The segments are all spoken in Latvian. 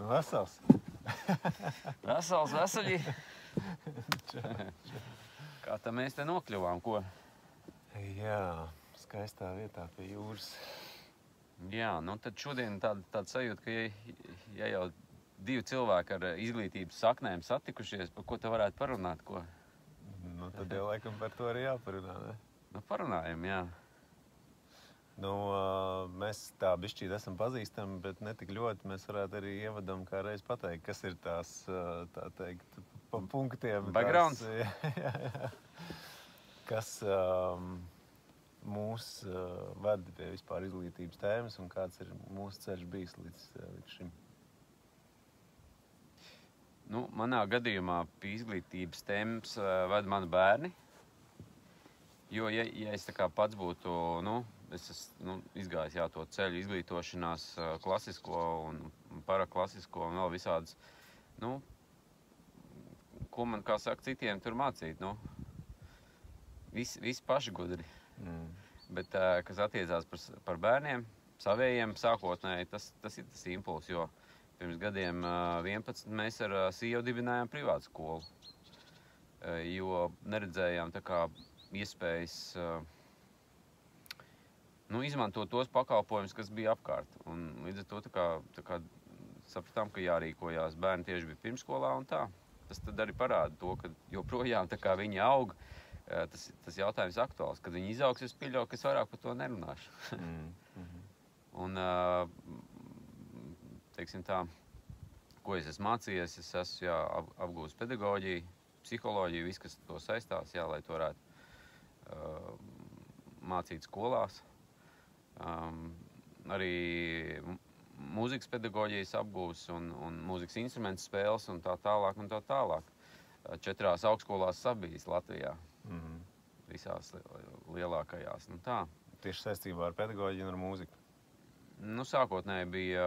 Vesels. Vesels, veseļi. Kā tā mēs te nokļuvām, ko? Jā, skaistā vietā pie jūras. Jā, nu tad šodien tāda sajūta, ka ja jau divi cilvēki ar izglītības saknēm satikušies, par ko te varētu parunāt, ko? Nu, tad jau laikam par to arī jāparunā, ne? Nu, parunājam, jā. Nu, mēs tā bišķīt esam pazīstami, bet ne tik ļoti. Mēs varētu arī ievadam kā reiz pateikt, kas ir tās, tā teikt, pa punktiem. Backgrounds? Jā. Kas mūs vada pie vispār izglītības tēmas un kāds ir mūsu ceļš bijis līdz šim? Nu, manā gadījumā pie izglītības tēmas vada mani bērni. Jo, ja es tā kā pats būtu, es esmu izgājis to ceļu izglītošanās klasisko un paraklasisko un vēl visādas, ko man, kā saka, citiem tur mācīt, visi paši gudri. Bet, kas attiecās par bērniem, savējiem sākotnēji, tas ir tas impulss, jo pirms gadiem 11 mēs ar sievu dibinājām privātu skolu, jo neredzējām tā kā iespējas izmantot tos pakalpojumus, kas bija apkārt. Un līdz ar to tā kā sapratām, ka jārīkojās. Bērni tieši bija pirmskolā un tā. Tas tad arī parāda to, ka joprojām tā kā viņi aug, tas jautājums aktuāls. Kad viņi izaugs, es pieļauju, ka es vairāk par to nerunāšu. Un, teiksim tā, ko es esmu mācījies, es esmu apgūst pedagoģiju, psiholoģiju, viss, kas to saistās, lai to varētu mācīt skolās. Arī mūzikas pedagoģijas apgūs un mūzikas instrumentu spēles un tā tālāk un tā tālāk. 4 augstskolās sabijis Latvijā. Visās lielākajās. Tā. Tieši saistībā ar pedagoģiju un ar mūziku? Sākotnēji bija,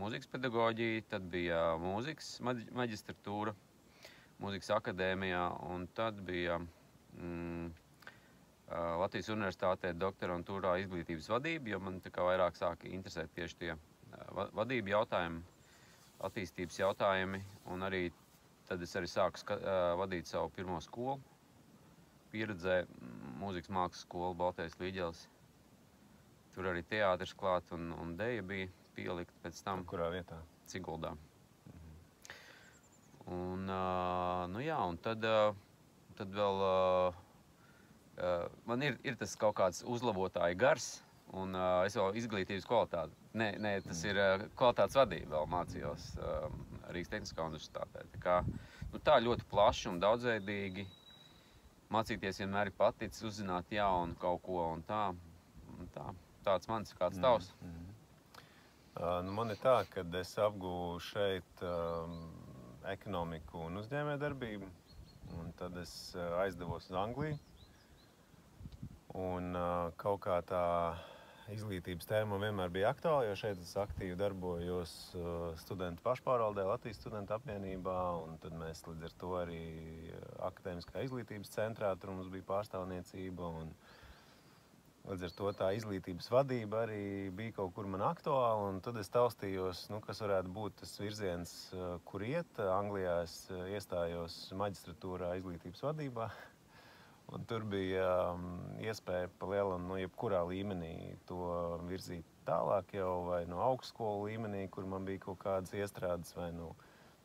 mūzikas pedagoģija, tad bija mūzikas maģistratūra, mūzikas akadēmijā, un tad bija Latvijas Universitātē doktorantūrā izglītības vadība, jo man tā kā vairāk sāka interesēt tieši tie vadību jautājumi, attīstības jautājumi, un arī tad es arī sāku vadīt savu pirmo skolu, pieredzē mūzikas mākslas skolu Baltais Līģelis. Tur arī teātris klāt un deja bija pielikt pēc tam. Kurā vietā? Siguldā. Un, un tad vēl man ir tas kaut kāds uzlabotāja gars, un es vēl izglītības kvalitāti. Nē, tas ir kvalitātes vadība vēl mācījos Rīgas Tehniskā universitātē. Tā ļoti plaši un daudzveidīgi. Mācīties vienmēr ir paticis, uzzināt jaunu kaut ko un tā. Tāds mans, kāds tavs? Man ir tā, ka es apgūvu šeit ekonomiku un uzņēmējdarbību, un tad es aizdevos uz Angliju. Un kaut kā tā izglītības tēma vienmēr bija aktuāla, jo šeit es aktīvi darbojos studentu pašpārvaldē, Latvijas studentu apvienībā, un tad mēs līdz ar to arī akadēmiskā izglītības centrā, tur mums bija pārstāvniecība, un līdz ar to tā izglītības vadība arī bija kaut kur man aktuāla, un tad es taustījos, kas varētu būt tas virziens, kur iet. Anglijā es iestājos maģistratūrā izglītības vadībā. Un tur bija iespēja pa lielam, jebkurā līmenī to virzīt tālāk jau, vai no augstskolu līmenī, kur man bija kaut kādas iestrādes, vai no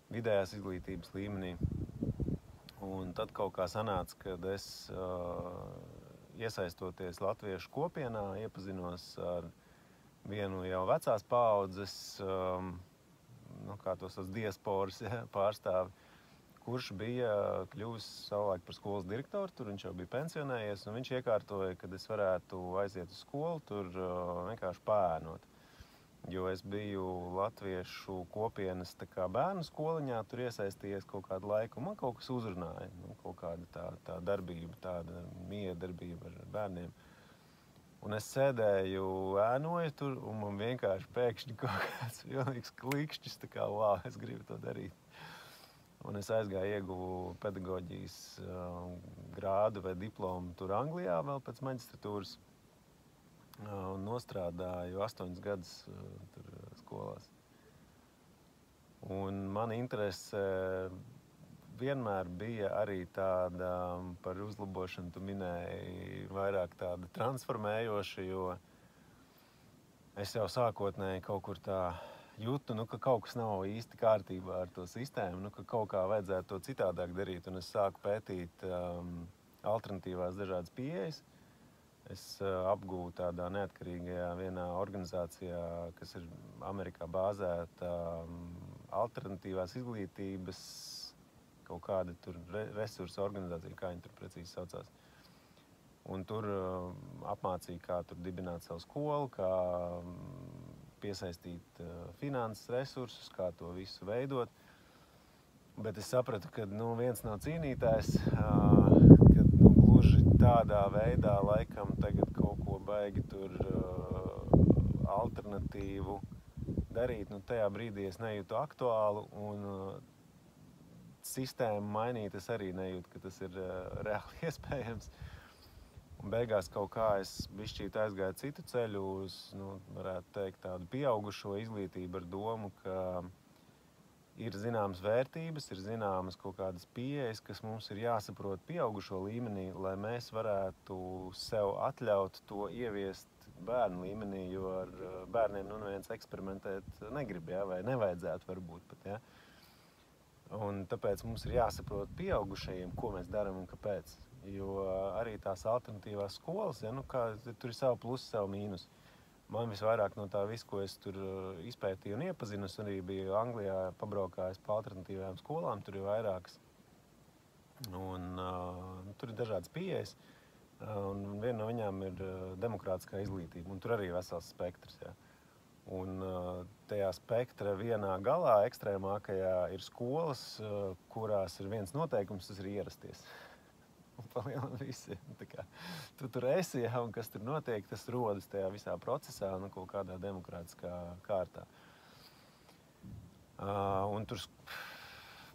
vidējās izglītības līmenī. Un tad kaut kā sanāca, kad es iesaistoties latviešu kopienā, iepazinos ar vienu jau vecās paaudzes, kā tos diasporas pārstāvi, kurš bija kļuvis savulaik par skolas direktoru, tur viņš jau bija pensionējies, un viņš iekārtoja, kad es varētu aiziet uz skolu, tur vienkārši pāēnot. Jo es biju latviešu kopienas bērnu skoliņā, tur iesaistījies kaut kādu laiku, un man kaut kas uzrunāja, kaut kāda tā darbība, tāda miedarbība ar bērniem. Un es sēdēju, ēnoju tur, un man vienkārši pēkšņi kaut kāds vienīgs klikšķis, wow, es gribu to darīt. Un es aizgāju, ieguvu pedagoģijas grādu vai diplomu tur Anglijā vēl pēc maģistratūras. Un nostrādāju 8 gadus tur skolās. Un mana interese vienmēr bija arī tāda par uzlabošanu, tu minēji vairāk tāda transformējoša, jo es jau sākotnēji kaut kur tā jūtu, ka kaut kas nav īsti kārtībā ar to sistēmu, ka kaut kā vajadzētu to citādāk darīt, un es sāku pētīt alternatīvās dažādas pieejas. Es apgūvu tādā neatkarīgajā vienā organizācijā, kas ir Amerikā bāzēta alternatīvās izglītības kaut kāda tur resursu organizācija, kā viņi tur precīzi saucās. Un tur apmācīja, kā tur dibināt savu skolu, kā piesaistīt finanses resursus, kā to visu veidot. Bet es sapratu, ka viens nav cīnītājs, ka gluži tādā veidā laikam tagad kaut ko baigi tur alternatīvu darīt. Tajā brīdī es nejūtu aktuālu, un sistēmu mainīt es arī nejūtu, ka tas ir reāli iespējams. Un beigās kaut kā es bišķīt aizgāju citu ceļu uz, varētu teikt, tādu pieaugušo izglītību ar domu, ka ir zināmas vērtības, ir zināmas kaut kādas pieejas, kas mums ir jāsaprot pieaugušo līmenī, lai mēs varētu sev atļaut to ieviest bērnu līmenī, jo ar bērniem neviens eksperimentēt negrib, vai nevajadzētu varbūt pat, Un tāpēc mums ir jāsaprot pieaugušajiem, ko mēs darām un kāpēc. Jo arī tās alternatīvās skolas, tur ir savu plusu, savu mīnus. Man visvairāk no tā visu, ko es tur izpētīju un iepazinu, es arī biju Anglijā pabraukājis pa alternatīvajām skolām, tur ir vairākas. Un tur ir dažādas pieejas, un viena no viņām ir demokrātiskā izglītība, un tur arī vesels spektrs, Un tajā spektra vienā galā, ekstrēmākajā, ir skolas, kurās ir viens noteikums, tas ir ierasties. Un palielam visi. Tu tur esi, un kas tur notiek, tas rodas tajā visā procesā, kaut kādā demokrātiskā kārtā. Un tur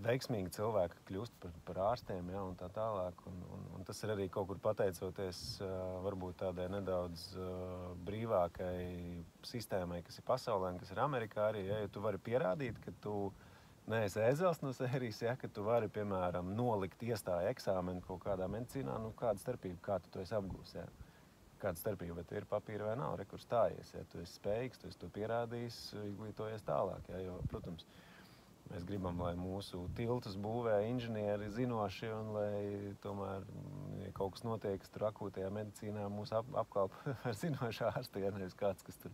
veiksmīgi cilvēki kļūst par ārstiem, un tā tālāk. Un tas ir arī kaut kur pateicoties varbūt tādai nedaudz brīvākai sistēmai, kas ir pasaulē, kas ir Amerikā arī. Ja tu vari pierādīt, ka tu neesi ēzels no sērijas, ka tu vari, piemēram, nolikt iestāju eksāmenu kaut kādā medicīnā, kāda starpība, kā tu to esi apgūs, Kāda starpība, vai tu ir papīra vai nav, kur stājies, Tu esi spējīgs, tu esi to pierādījis, izglītojies tālāk, jo, protams, mēs gribam, lai mūsu tiltus būvē inženieri zinoši un lai tomēr, ja kaut kas notiek tur akūtajā medicīnā, mūs apkalp ar zinošu ārstu, nevis kāds, kas tur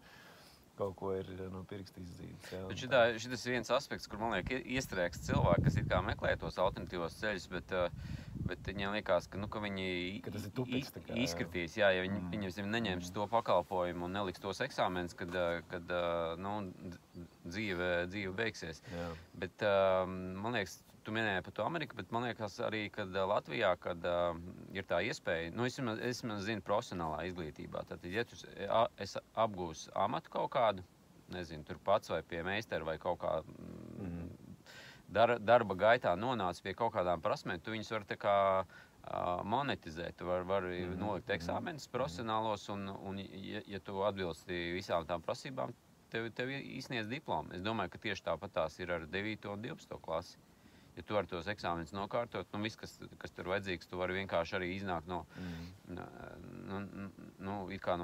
kaut ko ir no pirksta izdzības. Šitas ir viens aspekts, kur, man liekas, iestrēgst cilvēki, kas it kā meklē tos alternatīvos ceļus, bet viņiem liekas, ka viņi izkritīs, ja viņi neņems to pakalpojumu un neliks tos eksāmenus, kad dzīve beigsies. Bet, man liekas, tu minēji par to Ameriku, bet man liekas arī, kad Latvijā, kad ir tā iespēja, es zinu profesionālā izglītībā, tad, ja tu apgūsi amatu kaut kādu, nezinu, tur pats vai pie meistara vai kaut kā darba gaitā nonāc pie kaut kādām prasmēm, tu viņus var tā kā monetizēt, tu vari nolikt eksāmenus profesionālos, un ja tu atbilsti visām tām prasībām, tev izsniedz diplomu. Es domāju, ka tieši tāpat tās ir ar 9. un 12. klasi. Ja tu vari tos eksāmenus nokārtot, viss, kas tur vajadzīgs, tu vari vienkārši arī iznākt no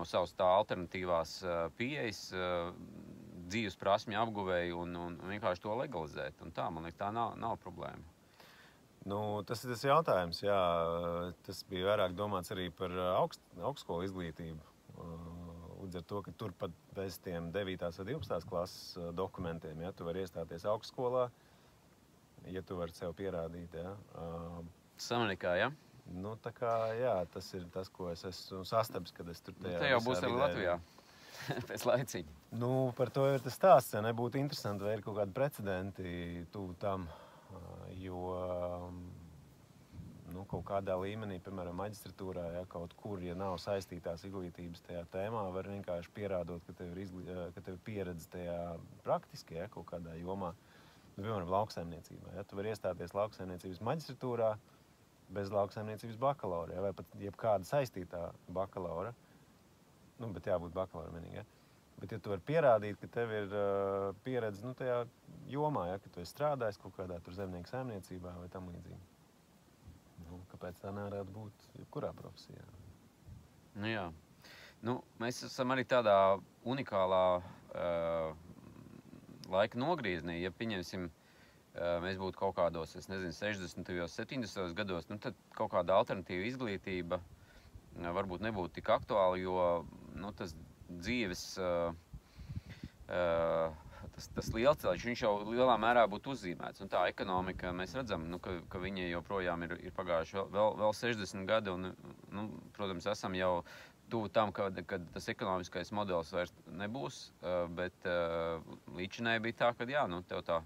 savas tā alternatīvās pieejas, dzīves prasmju apguvēju un vienkārši to legalizēt. Un tā, man liekas, tā nav problēma. Tas ir tas jautājums, Tas bija vairāk domāts arī par augstskolu izglītību. Līdz ar to, ka tur pat bez tiem 9. vai 12. klases dokumentiem, tu vari iestāties augstskolā, ja tu vari sev pierādīt, Tas Amerikā, tā kā, tas ir tas, ko es esmu sastapis, kad es tur tajā te jau būs arī Latvijā, pēc laiciņa. Par to ir tas stāsts, nebūtu interesanti, vai ir kaut kādi precedenti tuvu tam, jo kaut kādā līmenī, piemēram, maģistratūrā, kaut kur, ja nav saistītās izglītības tajā tēmā, var vienkārši pierādot, ka tev ir pieredze tajā praktiski, kaut kādā jomā. Piemēram, lauksaimniecībā. Tu vari iestāties lauksaimniecības maģistratūrā bez lauksaimniecības bakalaura, vai pat jebkāda saistītā bakalaura. Bet jābūt bakalaura vienīgi. Bet ja tu vari pierādīt, ka tev ir pieredze tajā jomā, ja, ka tu esi strādājis kaut kādā tur zemnieku saimniecībā vai tam līdzīgi. Nu, kāpēc tā nevarētu būt jebkurā profesijā? Nu, jā. Nu, mēs esam arī tādā unikālā laika nogriezienī. Ja pieņemsim, mēs būtu kaut kādos, es nezinu, 60. un 70. gados, nu, tad kaut kāda alternatīva izglītība varbūt nebūtu tik aktuāla, jo nu, tas dzīves, tas lielceļš, viņš jau lielā mērā būtu uzzīmēts. Un tā ekonomika, mēs redzam, nu, ka viņa joprojām ir pagājuši vēl 60 gadi, un, nu, protams, esam jau tuvu tam, kad tas ekonomiskais modelis vairs nebūs, bet līdšanai bija tā, ka jā, nu, tev tā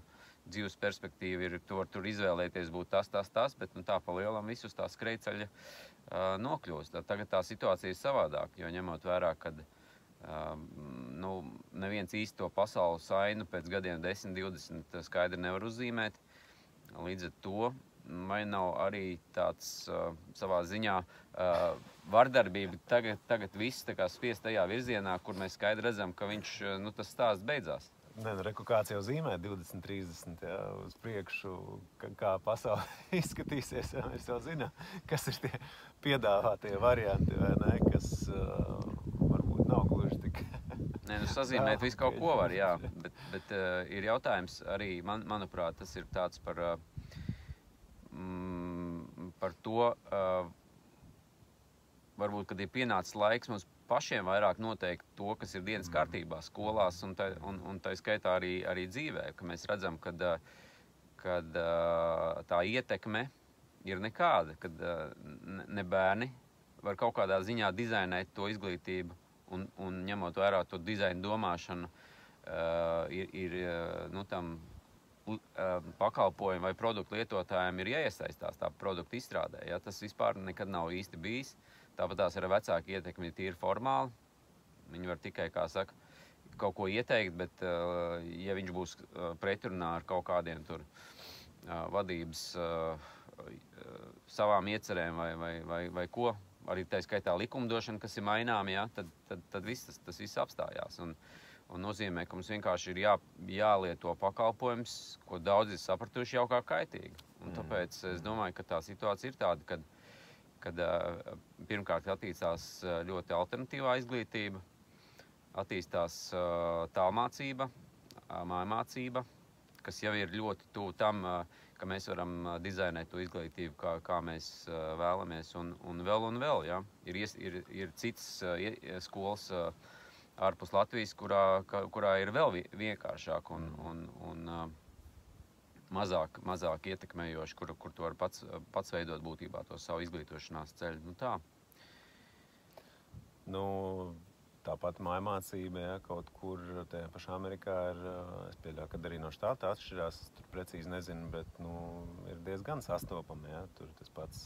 dzīves perspektīva ir, tu var tur izvēlēties būt tas, bet nu, tā pa lielam visus tā skrejceļa nokļūst. Tagad tā situācija ir savādāk, jo ņemot vērā, kad nu, neviens īsti to pasaules ainu pēc gadiem 10, 20 skaidri nevar uzzīmēt. Līdz ar to vai nav arī tāds savā ziņā vardarbība tagad viss tā kā spiest tajā virzienā, kur mēs skaidri redzam, ka viņš, nu, tas stāsts beidzās. Nē, nu, kāds jau zīmē 20, 30, jā, uz priekšu, kā pasaule izskatīsies, jā, mēs jau zinām, kas ir tie piedāvātie varianti, vai ne, kas varbūt nav gluži tik... Nē, nu, sazīmēt visu kaut ko var, jā, bet ir jautājums arī, manuprāt, tas ir tāds par to, varbūt, kad ir pienācis laiks mums pašiem vairāk noteikt to, kas ir dienas kārtībā skolās un tā skaitā arī dzīvē, ka mēs redzam, kad tā ietekme ir nekāda, kad ne bērni var kaut kādā ziņā dizainēt to izglītību un ņemot vērā to dizainu domāšanu, ir nu, tam pakalpojumu vai produktu lietotājiem ir jāiesaistās tā produktu izstrādē. Ja? Tas vispār nekad nav īsti bijis. Tāpat tās ir vecāki ietekmi tīri formāli. Viņi var tikai, kā saka, kaut ko ieteikt, bet ja viņš būs pretrunā ar kaut kādiem tur vadības savām iecerēm vai ko, arī tā skaitā likumdošana, kas ir maināma, ja? tad tas viss apstājās. Un nozīmē, ka mums vienkārši ir jālieto pakalpojums, ko daudzi ir sapratuši jau kā kaitīgi. Un tāpēc es domāju, ka tā situācija ir tāda, kad pirmkārt attīstās ļoti alternatīvā izglītība, attīstās tālmācība, mājmācība, kas jau ir ļoti tuvu tam, ka mēs varam dizainēt to izglītību, kā mēs vēlamies, un vēl, ja? Ir citas skolas ārpus Latvijas, kurā ir vēl vienkāršāk un mazāk ietekmējoši, kur tu vari pats veidot būtībā to savu izglītošanās ceļu. Nu, tā. Nu, tāpat mājmācība, ja, kaut kur tajā pašā Amerikā ir, es pieļauju, kad arī no štāta atšķirās, es tur precīzi nezinu, bet, nu, ir diezgan sastopami, ja. Tur tas pats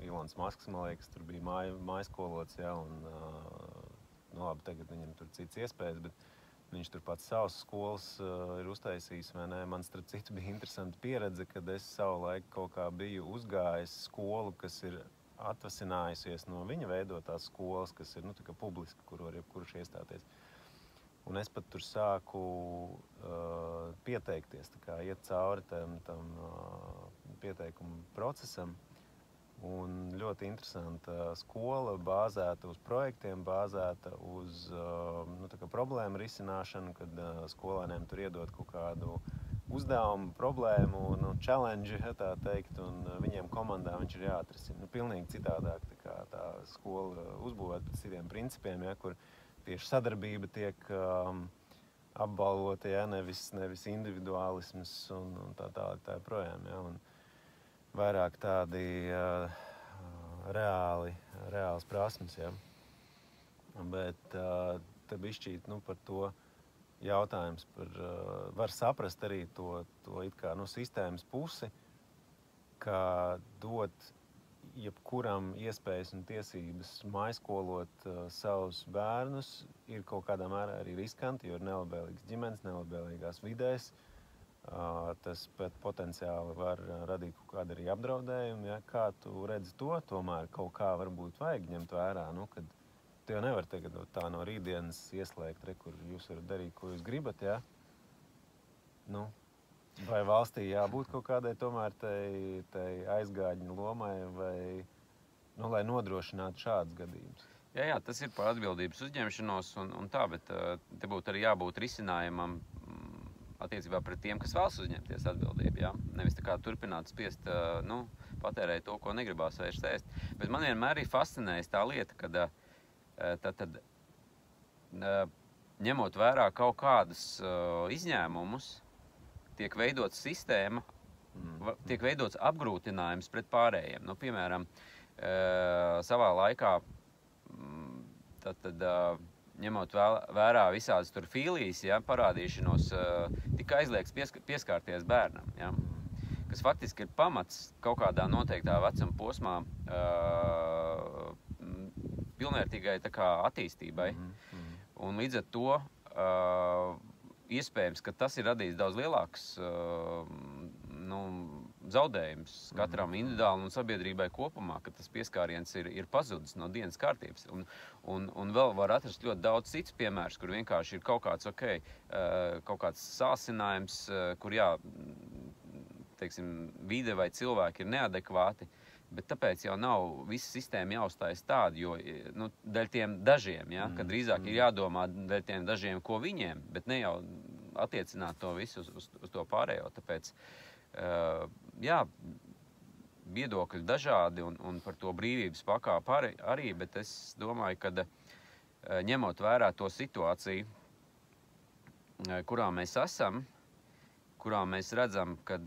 Ilons Masks, man liekas, tur bija mājskolots, ja, un, nu, labi, tagad viņam tur cits iespējas, bet viņš tur pats savas skolas ir uztaisījis, vai ne? Man, starp citu, bija interesanta pieredze, kad es savu laiku kaut kā biju uzgājis skolu, kas ir atvasinājusies no viņa veidotās skolas, kas ir, nu, tā kā publiski, kur var jebkurš iestāties. Un es pat tur sāku pieteikties, tā kā iet cauri tam pieteikumu procesam. Un ļoti interesanta skola, bāzēta uz projektiem, bāzēta uz nu, tā kā problēmu risināšanu, kad skolēniem tur iedod kaut kādu uzdevumu, problēmu, nu, challenge, tā teikt, un viņiem komandā viņš ir jāatrisina. Nu, pilnīgi citādāk tā skola uzbūvēta pēc citiem principiem, ja, kur tieši sadarbība tiek apbalvota, ja, nevis individuālisms un tā projām. Ja, un vairāk tādi reāls prasmes, ja. Bet te bišķīt, nu, par to jautājums var saprast arī to it kā, nu, sistēmas pusi, ka dot jebkuram iespējas un tiesības maiskolot savus bērnus ir kaut kādā mērā arī riskanti, jo ir nelabvēlīgas ģimenes, nelabvēlīgās vidēs. Tas potenciāli var radīt kaut kādu arī apdraudējumu. Ja? Kā tu redzi to, tomēr kaut kā varbūt vajag ņemt vērā, nu, kad tu jau nevar tagad tā no rītdienas ieslēgt, kur jūs varat darīt, ko jūs gribat, ja? Nu, Vai valstī jābūt kaut kādai tomēr tai aizgādņu lomai, vai, lai nodrošinātu šādus gadījumus? Jā, tas ir par atbildības uzņemšanos un tā, bet te būtu arī jābūt risinājumam attiecībā pret tiem, kas vēlas uzņemties atbildību. Jā? Nevis tā kā turpināt spiest, patērēt to, ko negribās vairs ēst. Bet man vienmēr ir fascinējis tā lieta, kad ņemot vērā kaut kādus izņēmumus, tiek veidots sistēma, tiek veidots apgrūtinājums pret pārējiem. Nu, piemēram, savā laikā ņemot vērā visādas tur filijas, ja, parādīšanos, tika aizliegts pieskārties bērnam, ja, kas faktiski ir pamats kaut kādā noteiktā vecuma posmā pilnvērtīgai tā kā attīstībai. Un līdz ar to iespējams, ka tas ir radījis daudz lielāks zaudējums katram individuāli un sabiedrībai kopumā, ka tas pieskāriens ir pazudis no dienas kārtības. Un vēl var atrast ļoti daudz cits piemērs, kur vienkārši ir kaut kāds, kaut kāds sāsinājums, kur teiksim, vide vai cilvēki ir neadekvāti, bet tāpēc jau nav visa sistēma jāuzstājas tāda, jo dēļ tiem dažiem, ja, kad drīzāk ir jādomā dēļ tiem dažiem, ko viņiem, bet ne jau attiecināt to visu uz to pārējo. Tāpēc, jā, viedokļi dažādi un par to brīvības pakāpu arī, bet es domāju, ka ņemot vērā to situāciju, kurā mēs esam, kurā mēs redzam, ka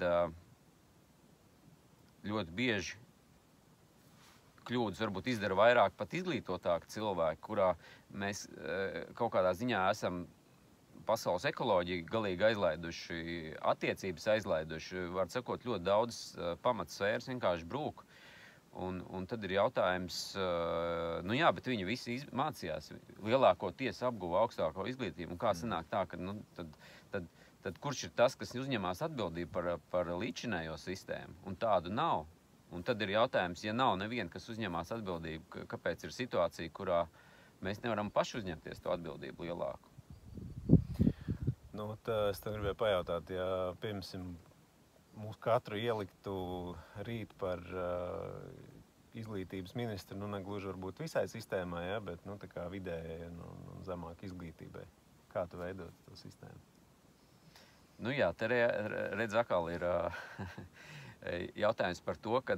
ļoti bieži kļūdas varbūt izdara vairāk pat izglītotāki cilvēki, kurā mēs kaut kādā ziņā esam pasaules ekoloģiju galīgi aizlaiduši, attiecības aizlaiduši, var sakot, ļoti daudz pamatsfēras vienkārši brūk. Un tad ir jautājums, jā, bet viņi visi mācījās, lielākoties apguva augstāko izglītību, un kā sanāk tā, ka, tad kurš ir tas, kas uzņemās atbildību par līdzinējo sistēmu, un tādu nav. Un tad ir jautājums, ja nav neviena, kas uzņemās atbildību, kāpēc ir situācija, kurā mēs nevaram paši uzņemties to atbildību lielāku? Es tev gribēju pajautāt, ja pirmsim mūs katru ieliktu rīt par izglītības ministru, negluži varbūt visai sistēmai, ja, bet tā kā vidējai un zemāk izglītībai. Kā tu veidot to sistēmu? Jā, te redz atkal ir jautājums par to, ka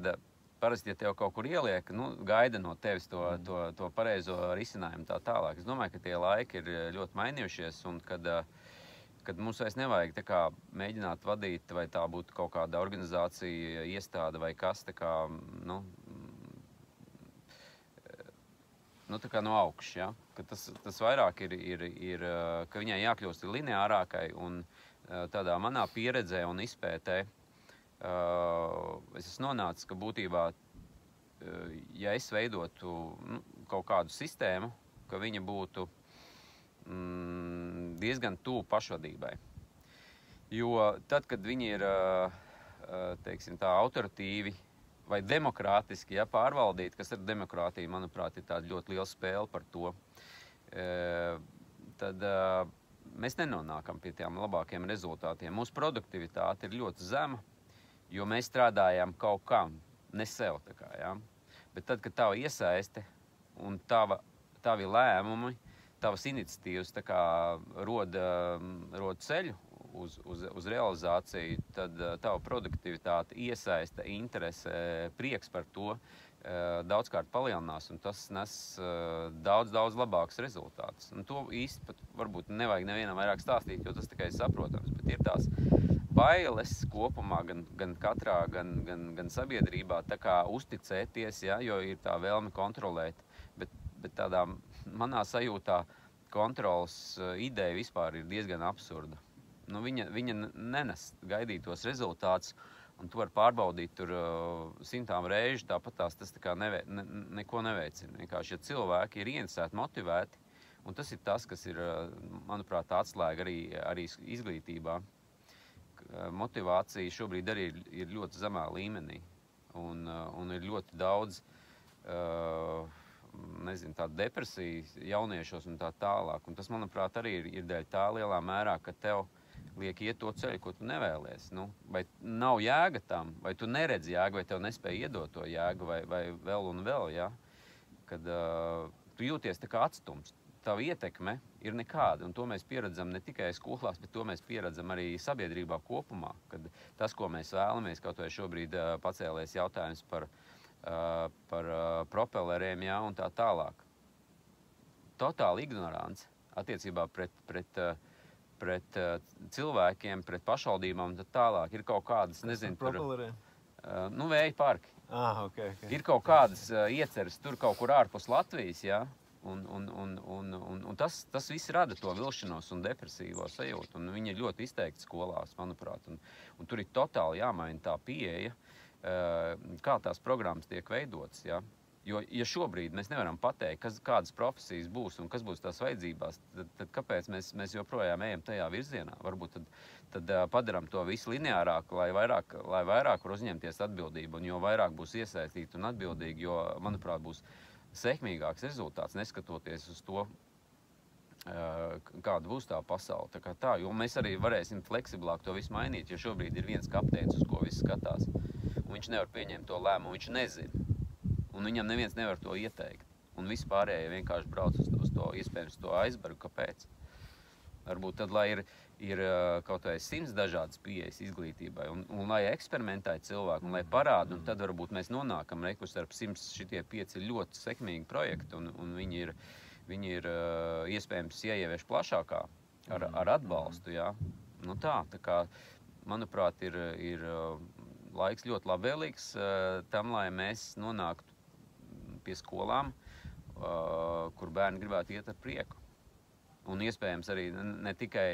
parasti, ja tev kaut kur ieliek, gaida no tevis to pareizo risinājumu tā tālāk. Es domāju, ka tie laiki ir ļoti mainījušies un kad mums vairs nevajag tā kā mēģināt vadīt, vai tā būtu kaut kāda organizācija, iestāde vai kas, tā kā, tā kā no augšas, ja? Ka tas vairāk ir, ka viņai jākļūst lineārākai un tādā manā pieredzē un izpētē es esmu nonācis, ka būtībā, ja es veidotu kaut kādu sistēmu, ka viņa būtu diezgan tuvu pašvadībai. Jo tad, kad viņi ir, teiksim tā, autoritīvi vai demokrātiski, ja, pārvaldīti, kas ir demokrātija, manuprāt, ir tāda ļoti liela spēle par to, tad mēs nenonākam pie tiem labākiem rezultātiem. Mūsu produktivitāte ir ļoti zema, jo mēs strādājam kaut kam, ne sev tā kā, ja? Bet tad, kad tava iesaiste un tavi lēmumi, tavas iniciatīvas tā kā rod ceļu uz realizāciju, tad tava produktivitāte, iesaiste, interese, prieks par to daudzkārt palielinās, un tas nes daudz labākus rezultātus. Un to īsti pat varbūt nevajag nevienam vairāk stāstīt, jo tas tikai saprotams, bet ir tās bailes kopumā gan katrā, gan sabiedrībā tā kā uzticēties, ja, jo ir tā vēlme kontrolēt, bet tādā manā sajūtā kontrolas ideja vispār ir diezgan absurda. Viņa nenes gaidītos rezultātus, un tu vari pārbaudīt tur simtām reižu, tāpat tas tā kā neko neveicina. Vienkārši, ja cilvēki ir ieinteresēti, motivēti, un tas ir tas, kas ir, manuprāt, atslēga arī izglītībā. Motivācija šobrīd arī ir ļoti zemā līmenī, un ir ļoti daudz tāda depresija jauniešos un tā tālāk. Un tas, manuprāt, arī ir dēļ tā lielā mērā, ka tev liek iet to ceļu, ko tu nevēlies. Nu, vai nav jēga tam, vai tu neredzi jēgu, vai tev nespēj iedot to jēgu, vai vēl un vēl, ja? Kad tu jūties tā kā atstumts. Tava ietekme ir nekāda, un to mēs pieredzam ne tikai skolās, bet to mēs pieredzam arī sabiedrībā kopumā, kad tas, ko mēs vēlamies, kaut vai šobrīd pacēlies jautājums par propelleriem, ja, un tā tālāk. Totāla ignorance attiecībā pret cilvēkiem, pret pašvaldībām un tā tālāk. Ir kaut kādas, nezinu, vēja parki. Okay. Ir kaut kādas ieceres tur kaut kur ārpus Latvijas, ja? Un tas viss rada to vilšanos un depresīvo sajūtu. Un viņi ir ļoti izteikti skolās, manuprāt. Un tur ir totāli jāmaina tā pieeja, kā tās programmas tiek veidotas, ja? Jo, ja šobrīd mēs nevaram pateikt, kādas profesijas būs un kas būs tās vajadzībās, tad kāpēc mēs joprojām ejam tajā virzienā? Varbūt tad padaram to visu lineārāk, lai vairāk var uzņemties atbildību, un jo vairāk būs iesaistīti un atbildīgi, jo, manuprāt, būs sekmīgāks rezultāts, neskatoties uz to, kāda būs tā pasaule. Jo mēs arī varēsim fleksiblāk to visu mainīt, jo šobrīd ir viens kapteinis, uz ko viss skatās, un viņš nevar pieņemt to lēmumu, viņš nezina. Un viņam neviens nevar to ieteikt. Un visi pārējie vienkārši brauc uz to, iespējams, to aizbergu. Kāpēc? Varbūt tad, lai ir kaut vai 100 dažādas pieejas izglītībai, un lai eksperimentē cilvēku, un lai parāda, un tad varbūt mēs nonākam rekus ar 100 šitie 5 ļoti sekmīgi projekti, un viņi ir iespējams jāievieš plašākā ar atbalstu. Ja? Nu tā kā, manuprāt, ir laiks ļoti labvēlīgs tam, lai mēs nonāktu pie skolām, kur bērni gribētu iet ar prieku. Un iespējams arī ne tikai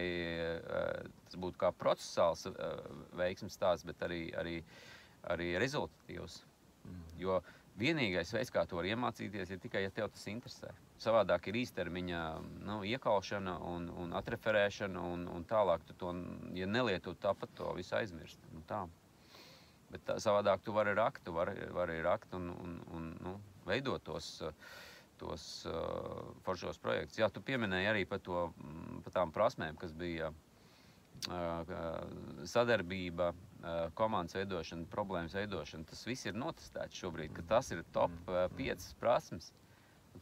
tas būtu kā procesāls veiksmes stāsts, bet arī rezultatīvs. Jo vienīgais veids, kā to var iemācīties, ir tikai, ja tev tas interesē. Savādāk ir īstermiņa iekaušana un atreferēšana, un tālāk tu to, ja nelietot tāpat, to visu aizmirst. Nu, tā. Bet savādāk tu vari rakt un veidot tos foršos projektus. Jā, tu pieminēji arī par tām prasmēm, kas bija sadarbība, komandas veidošana, problēmas veidošana. Tas viss ir notestēts šobrīd, ka tas ir top 5 prasmes.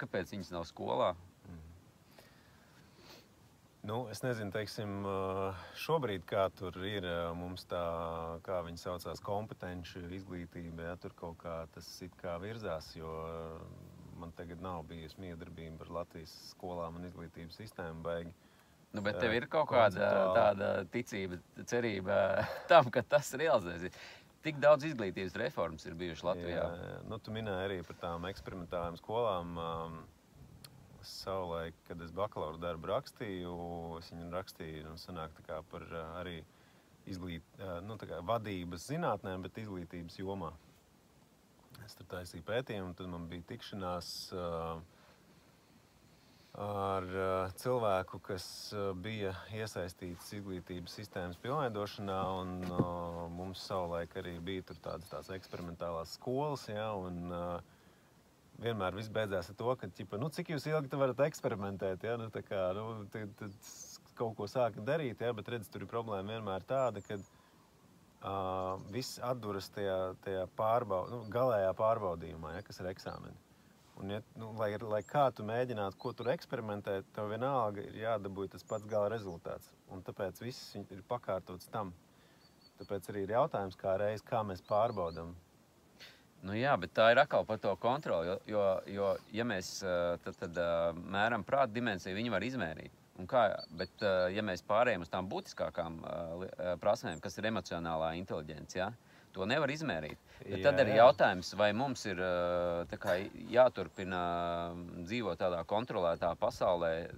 Kāpēc viņas nav skolā? Es nezinu, teiksim, šobrīd, kā tur ir mums tā, kā viņi saucās, kompetenci izglītība, ja, tur kaut kā tas it kā virzās, jo man tagad nav bijusi miedarbība ar Latvijas skolām un izglītības sistēmu baigi. Bet tev ir kaut kāda tāda ticība, cerība tam, ka tas realizēsies. Tik daudz izglītības reformas ir bijuši Latvijā. Jā, tu minēji arī par tām eksperimentālām skolām. Savulaik, kad es bakalaura darbu rakstīju, es viņu rakstīju, sanāk tā kā par arī vadības zinātnēm, bet izglītības jomā. Es tur taisīju pētījumu, un tad man bija tikšanās ar cilvēku, kas bija iesaistīts izglītības sistēmas pilnveidošanā, un mums savulaik arī bija tur tādas eksperimentālās skolas, ja, un vienmēr viss beidzās ar to, ka, cik jūs ilgi varat eksperimentēt, ja, tad kaut ko sāka darīt, ja, bet redz, tur ir problēma vienmēr tāda, ka viss atduras tajā galējā pārbaudījumā, ja, kas ir eksāmeni. Un, ja, lai kā tu mēģinātu, ko tur eksperimentēt, tev vienalga ir jādabūj tas pats gala rezultāts. Un tāpēc viss ir pakārtots tam. Tāpēc arī ir jautājums, kā mēs pārbaudam. Nu jā, bet tā ir atkal par to kontroli, jo ja mēs tad mēram prāta dimensiju, viņi var izmērīt. Bet ja mēs pārējām uz tām būtiskākām prasmēm, kas ir emocionālā inteliģence, ja, to nevar izmērīt. Bet tad ir jautājums, vai mums ir jāturpina dzīvot tādā kontrolētā pasaulē,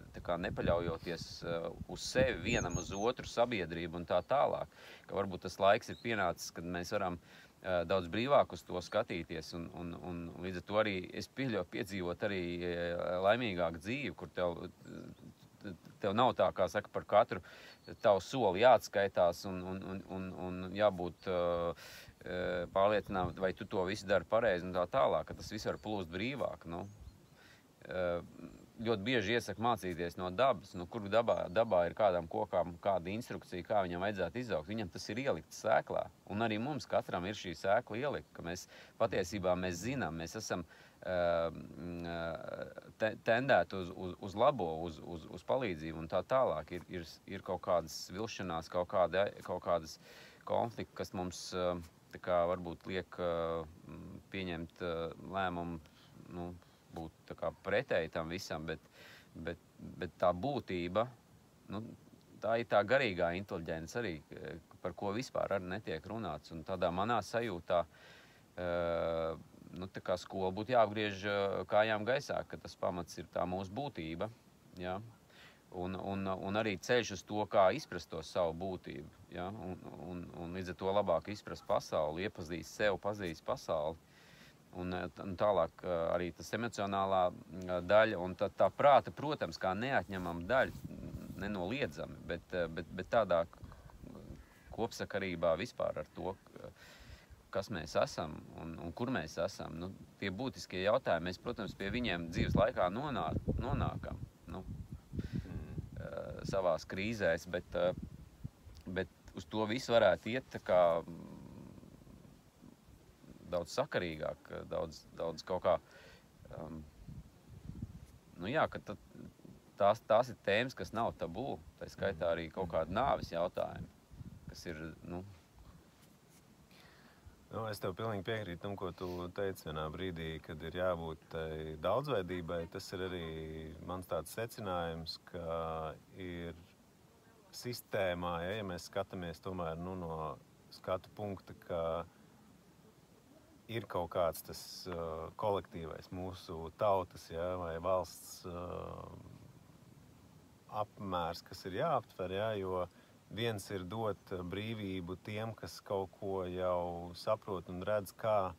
nepaļaujoties uz sevi, vienam uz otru, sabiedrību un tā tālāk. Ka varbūt tas laiks ir pienācis, kad mēs varam daudz brīvāk uz to skatīties, un līdz ar to arī es pieļauju piedzīvot arī laimīgāku dzīvi, kur tev nav tā, kā saka, par katru tavu soli jāatskaitās un jābūt pārliecināt, vai tu to visu dari pareizi un tā tālāk, ka tas viss var plūst brīvāk. ļoti bieži iesaku mācīties no dabas, nu, kur dabā ir kādām kokām kāda instrukcija, kā viņam vajadzētu izaugt. Viņam tas ir ielikts sēklā. Un arī mums katram ir šī sēkla ielikta, ka mēs patiesībā zinām, mēs esam tendēti uz labo, uz palīdzību un tā tālāk. Ir kaut kādas vilšanās, kaut kādas konflikti, kas mums tā kā varbūt liek pieņemt lēmumu, nu, būt tā kā pretēji tam visam, bet tā būtība, nu, tā ir tā garīgā inteliģence arī, par ko vispār arī netiek runāts. Un tādā manā sajūtā, nu, tā kā skola būtu jāapgriež kājām gaisā, ka tas pamats ir tā mūsu būtība, ja? Un arī ceļš uz to, kā izprast to savu būtību, ja? Un līdz ar to labāk izprast pasauli, iepazīst sev, pazīst pasauli. Un tālāk arī tas emocionālā daļa un tā prāta, protams, kā neatņemama daļa, nenoliedzami, bet tādā kopsakarībā vispār ar to, kas mēs esam un kur mēs esam. Nu, tie būtiskie jautājumi, mēs, protams, pie viņiem dzīves laikā nonākam, nu, savās krīzēs, bet uz to visu varētu iet tā kā daudz sakarīgāk, daudz kaut kā, nu jā, ka tās ir tēmas, kas nav tabū, tā skaitā arī kaut kādi nāves jautājumi, kas ir, nu... Nu, es tev pilnīgi piekrītu tam, ko tu teici vienā brīdī, kad ir jābūt daudzveidībai. Tas ir arī mans tāds secinājums, ka ir sistēmā, ja mēs skatāmies tomēr no skatu punkta, ka ir kaut kāds tas kolektīvais mūsu tautas, ja, vai valsts apmērs, kas ir jāaptver, ja, jo viens ir dot brīvību tiem, kas kaut ko jau saprot un redz, kā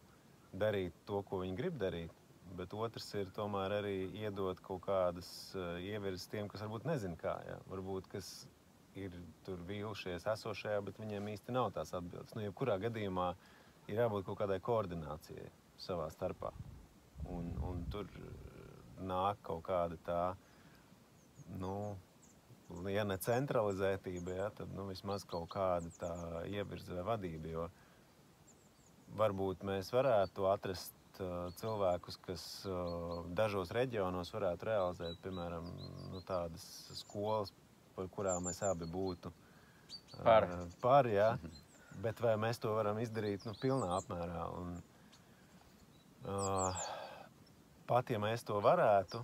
darīt to, ko viņi grib darīt, bet otrs ir tomēr arī iedot kaut kādas ievirzes tiem, kas varbūt nezin kā, ja, varbūt kas ir tur vīlušies esošajā, bet viņiem īsti nav tās atbildes. Nu, jebkurā gadījumā ir jābūt kaut kādai koordinācijai savā starpā. Un tur nāk kaut kāda tā, nu, ja ne centralizētība, ja, tad vismaz kaut kāda tā ievirze vai vadība, jo varbūt mēs varētu atrast cilvēkus, kas dažos reģionos varētu realizēt, piemēram, tādas skolas, par kurām mēs abi būtu par, ja, bet vai mēs to varam izdarīt pilnā apmērā. Un, pat, ja mēs to varētu,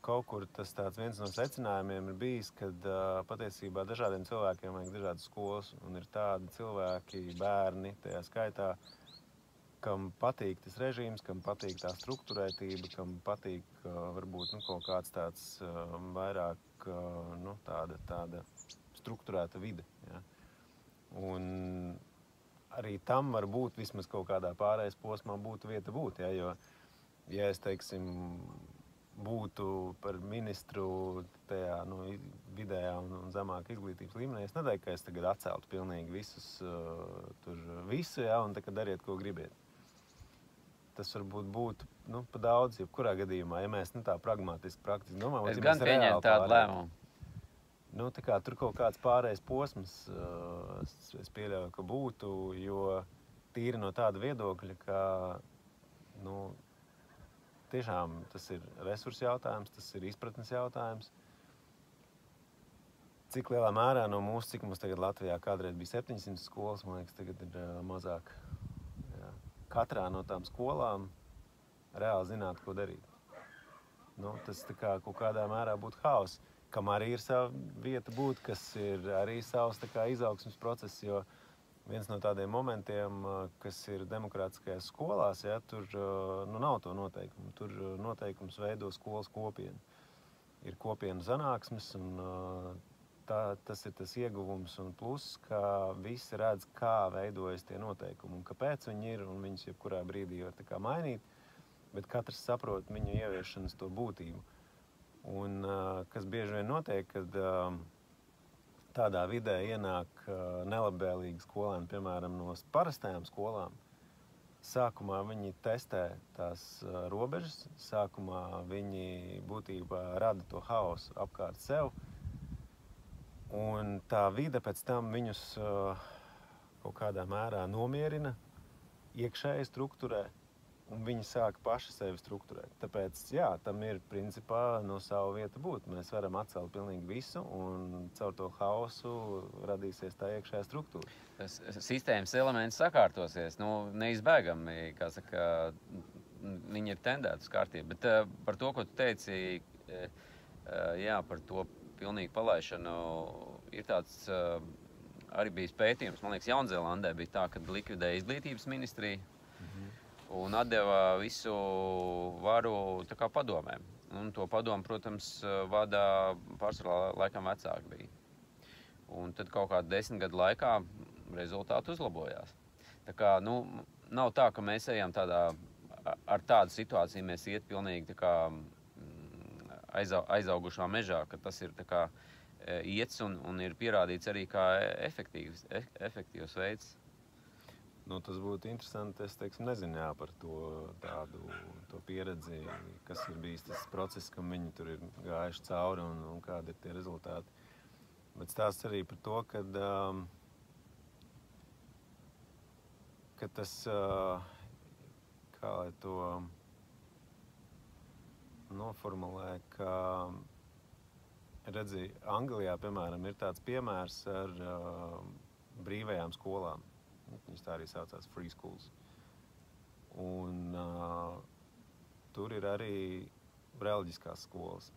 kaut kur tas tāds viens no secinājumiem ir bijis, kad patiesībā dažādiem cilvēkiem vajag dažādas skolas, un ir tādi cilvēki, bērni, tajā skaitā, kam patīk tas režīms, kam patīk tā strukturētība, kam patīk varbūt kaut kāds tāds vairāk tāda strukturēta vide. Ja? Un arī tam var būt vismaz kaut kādā pārējais posmā būtu vieta būt, ja? Jo, ja es, teiksim, būtu par ministru tajā vidējā un zemāka izglītības līmenī, es neteiktu, ka es tagad atceltu pilnīgi visus, visu, ja, un tagad dariet, ko gribiet. Tas varbūt būtu pa daudz, jebkurā gadījumā, ja mēs tā pragmatiski, praktiski domājam. Es gan pieņēmu tādu lēmumu. Tā kā tur kaut kāds pārējais posms, es pieļauju, ka būtu, jo tīri no tāda viedokļa, ka, tiešām tas ir resursu jautājums, tas ir izpratnes jautājums. Cik lielā mērā no mūsu, cik mums tagad Latvijā kādreiz bija 700 skolas, man liekas, tagad ir mazāk. Jā. Katrā no tām skolām reāli zināt, ko darīt. Tas tā kā kaut kādā mērā būtu haoss, kam arī ir sava vieta būt, kas ir arī savs tā kā izaugsmes process, jo viens no tādiem momentiem, kas ir demokrātiskajās skolās, ja, tur nav to noteikumu. Tur noteikums veido skolas kopienu. Ir kopienu sanāksmes, un tas ir tas ieguvums un pluss, ka visi redz, kā veidojas tie noteikumi un kāpēc viņi ir, un viņus jebkurā brīdī var tā kā mainīt, bet katrs saprot viņu ieviešanas to būtību. Un kas bieži vien notiek, kad tādā vidē ienāk nelabvēlīgi skolēni, piemēram, no parastajām skolām, sākumā viņi testē tās robežas, sākumā viņi būtībā rada to haosu apkārt sev, un tā vide pēc tam viņus kaut kādā mērā nomierina, iekšēji strukturē, un viņi sāk paši sevi strukturēt. Tāpēc, jā, tam ir principā no sava vieta būt. Mēs varam atcelt pilnīgi visu, un caur to haosu radīsies tā iekšējā struktūra. Tas sistēmas elements sakārtosies, neizbēgami, kā saka, viņi ir tendēti uz kārtību. Bet par to, ko tu teici, jā, par to pilnīgu palaišanu, ir tāds arī bijis pētījums. Man liekas, Jaunzēlandē bija tā, kad likvidēja izglītības ministriju un atdeva visu varu tā kā padomēm. Un to padomu, protams, vada pārsvarā laikam vecāki bija. Un tad kaut kādu 10 gadu laikā rezultāti uzlabojās. Tā kā, nav tā, ka mēs ejam ar tādu situāciju, mēs iet pilnīgi tā kā aizaugušā mežā, ka tas ir tā kā iets un ir pierādīts arī kā efektīvs veids. Tas būtu interesanti. Es nezinu par to pieredzi, kas ir bijis tas process, kam viņi tur ir gājuši cauri un kādi ir tie rezultāti. Bet stāsts arī par to, ka tas, kā lai to noformulē, ka, redzi, Anglijā, piemēram, ir tāds piemērs ar brīvajām skolām. Viņas tā arī saucās free schools. Un tur ir arī reliģiskās skolas.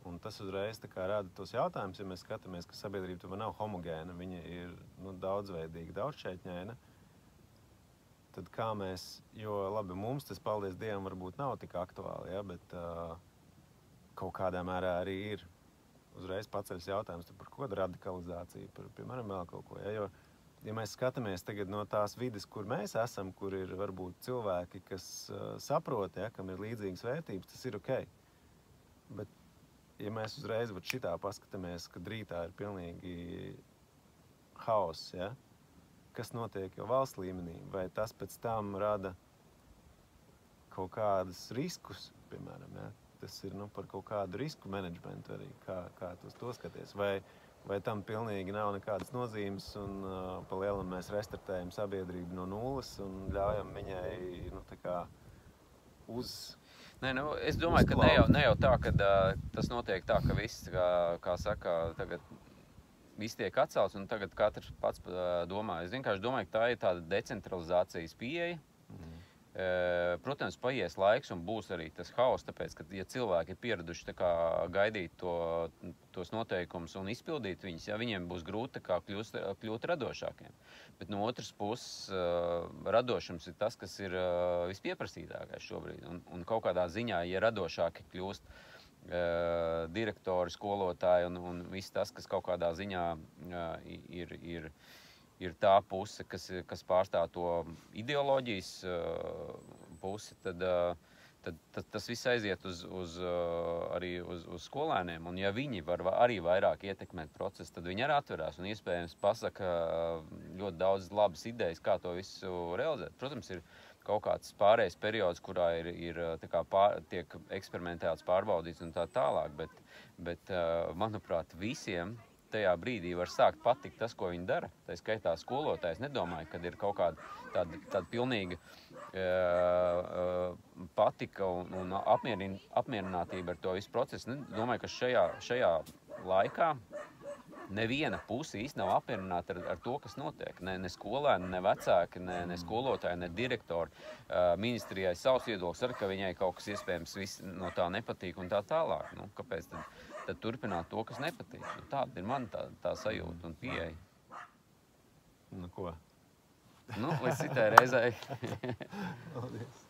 Un tas uzreiz tā kā rada tos jautājumus, ja mēs skatāmies, ka sabiedrība tomēr nav homogēna, viņa ir daudzveidīga, daudzšķaitņaina. Tad kā mēs, jo labi, mums tas, paldies Dievam, varbūt nav tik aktuāli, ja, bet kaut kādā mērā arī ir. Uzreiz paceļas jautājums par ko radikalizāciju, par, piemēram, vēl kaut ko. Ja mēs skatāmies tagad no tās vides, kur mēs esam, kur ir varbūt cilvēki, kas saprot, ja, kam ir līdzīgas vērtības, tas ir ok. Bet, ja mēs uzreiz šitā paskatāmies, kad rītā ir pilnīgi haoss, ja, kas notiek jau valsts līmenī, vai tas pēc tam rada kaut kādus riskus, piemēram, ja, tas ir par kaut kādu risku menedžmentu arī, kā to skaties, vai tam pilnīgi nav nekādas nozīmes un pa lielam mēs restartējam sabiedrību no nulles un ļaujam viņai, tā kā Nē, es domāju, ka ne jau tā, ka tas notiek tā, ka viss, kā saka, tagad viss tiek atcelts un tagad katrs pats domā. Es vienkārši domāju, ka tā ir tāda decentralizācijas pieeja. Protams, paies laiks un būs arī tas haoss, tāpēc, ka ja cilvēki ir pieraduši tā kā gaidīt tos noteikumus un izpildīt viņus, ja, viņiem būs grūti tā kā kļūt radošākiem. Bet no otras puses, radošums ir tas, kas ir vispieprasītākais šobrīd. Un kaut kādā ziņā, ja radošāki kļūst direktori, skolotāji un viss tas, kas kaut kādā ziņā ir tā puse, kas pārstāv to ideoloģijas pusi, tad tas viss aiziet arī uz skolēniem. Un ja viņi var arī vairāk ietekmēt procesu, tad viņi arī atverās un iespējams pasaka ļoti daudz labas idejas, kā to visu realizēt. Protams, ir kaut kāds pārējais periods, kurā tiek eksperimentēts, pārbaudīts un tā tālāk, bet manuprāt, visiem tajā brīdī var sākt patikt tas, ko viņi dara. Tā skaitā skolotājs nedomāju, kad ir kaut kāda tāda pilnīga patika un apmierinātība ar to visu procesu. Domāju, ka šajā laikā neviena puse īsti nav apmierināta ar to, kas notiek. Ne skolēni, ne vecāki, ne skolotāji, ne direktori. Ministrijai savs viedoklis ar, ka viņai kaut kas iespējams viss no tā nepatīk un tā tālāk. Kāpēc tad turpināt to, kas nepatīk? Tāda ir man tā sajūta un pieeja. Ko? Līdz citai reizei. Paldies.